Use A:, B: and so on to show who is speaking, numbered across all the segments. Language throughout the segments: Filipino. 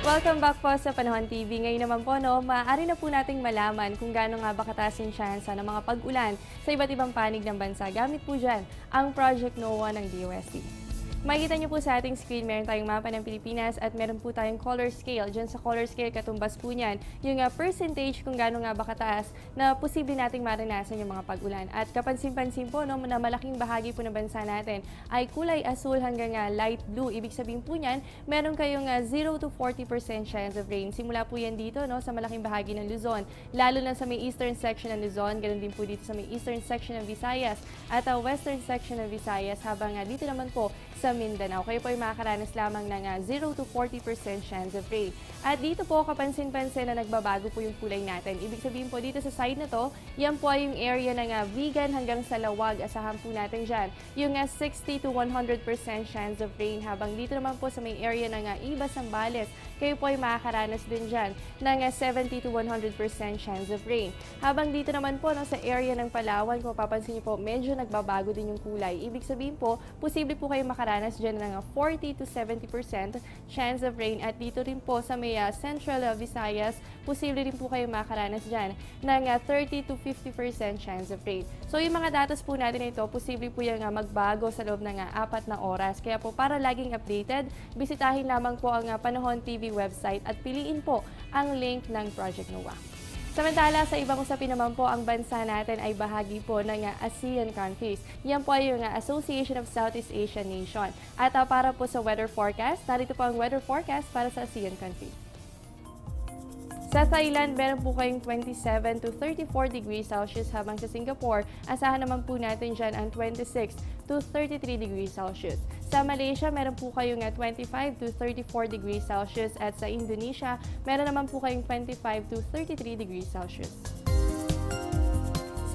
A: Welcome back po sa Panahon TV. Ngayon naman po, maaari na po nating malaman kung gaano nga ba kataas yung tsansa ng mga pag-ulan sa iba't ibang panig ng bansa. Gamit po dyan ang Project NOAA ng DOST. Makikita niyo po sa ating screen, meron tayong mapa ng Pilipinas at meron po tayong color scale. Diyan sa color scale, katumbas po niyan yung percentage kung gaano nga ba kataas na posible nating maranasan yung mga pag-ulan. At kapansin-pansin po na malaking bahagi po ng bansa natin ay kulay asul hanggang light blue. Ibig sabihin po niyan, meron kayong 0 to 40% chance of rain. Simula po yan dito sa malaking bahagi ng Luzon, lalo na sa may eastern section ng Luzon, ganoon din po dito sa may eastern section ng Visayas at western section ng Visayas, habang dito naman po sa Mindanao. Kayo po ay makakaranas lamang ng 0 to 40% chance of rain. At dito po, kapansin-pansin na nagbabago po yung kulay natin. Ibig sabihin po dito sa side na to, yan po ay yung area ng Vigan hanggang sa Lawag. Asahan po natin dyan yung 60 to 100% chance of rain. Habang dito naman po sa may area ng Iba, Zambales, kayo po ay makakaranas din dyan ng 70 to 100% chance of rain. Habang dito naman po sa area ng Palawan, kung papansin niyo po, medyo nagbabago din yung kulay. Ibig sabihin po, posible po kayo makaranas dyan ng 40 to 70% chance of rain. At dito rin po sa may Central Visayas, posible rin po kayo makaranas dyan ng 30 to 50% chance of rain. So yung mga datos po natin ito, posible po yung magbago sa loob ng 4 na oras. Kaya po para laging updated, bisitahin lamang po ang Panahon TV website at piliin po ang link ng Project NOAA. Samantala, sa ibang usapin naman po, ang bansa natin ay bahagi po ng ASEAN countries. Yan po ay yung Association of Southeast Asian Nation. At para po sa weather forecast, narito po ang weather forecast para sa ASEAN countries. Sa Thailand, meron po kayong 27 to 34 degrees Celsius, habang sa Singapore, asahan naman po natin dyan ang 26 to 33 degrees Celsius. Sa Malaysia, meron po kayong 25 to 34 degrees Celsius, at sa Indonesia, meron naman po kayong 25 to 33 degrees Celsius.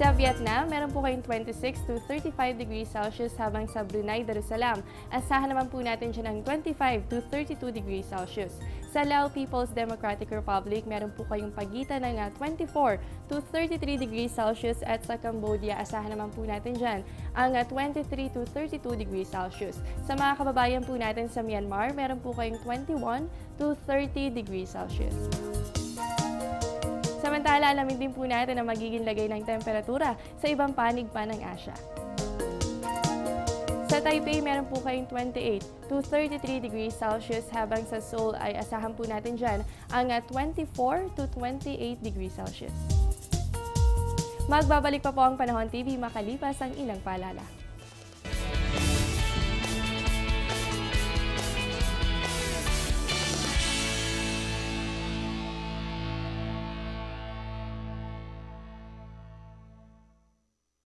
A: Sa Vietnam, meron po kayong 26 to 35 degrees Celsius, habang sa Brunei Darussalam, asahan naman po natin dyan ng 25 to 32 degrees Celsius. Sa Lao People's Democratic Republic, meron po kayong pagitan ng 24 to 33 degrees Celsius, at sa Cambodia, asahan naman po natin dyan ang 23 to 32 degrees Celsius. Sa mga kababayan po natin sa Myanmar, meron po kayong 21 to 30 degrees Celsius. Samantala, alamin din po natin ang magiging lagay ng temperatura sa ibang panig pa ng Asia. Sa Taipei, meron po kayong 28 to 33 degrees Celsius, habang sa Seoul ay asahan po natin dyan ang 24 to 28 degrees Celsius. Magbabalik pa po ang Panahon TV makalipas ang ilang paalala.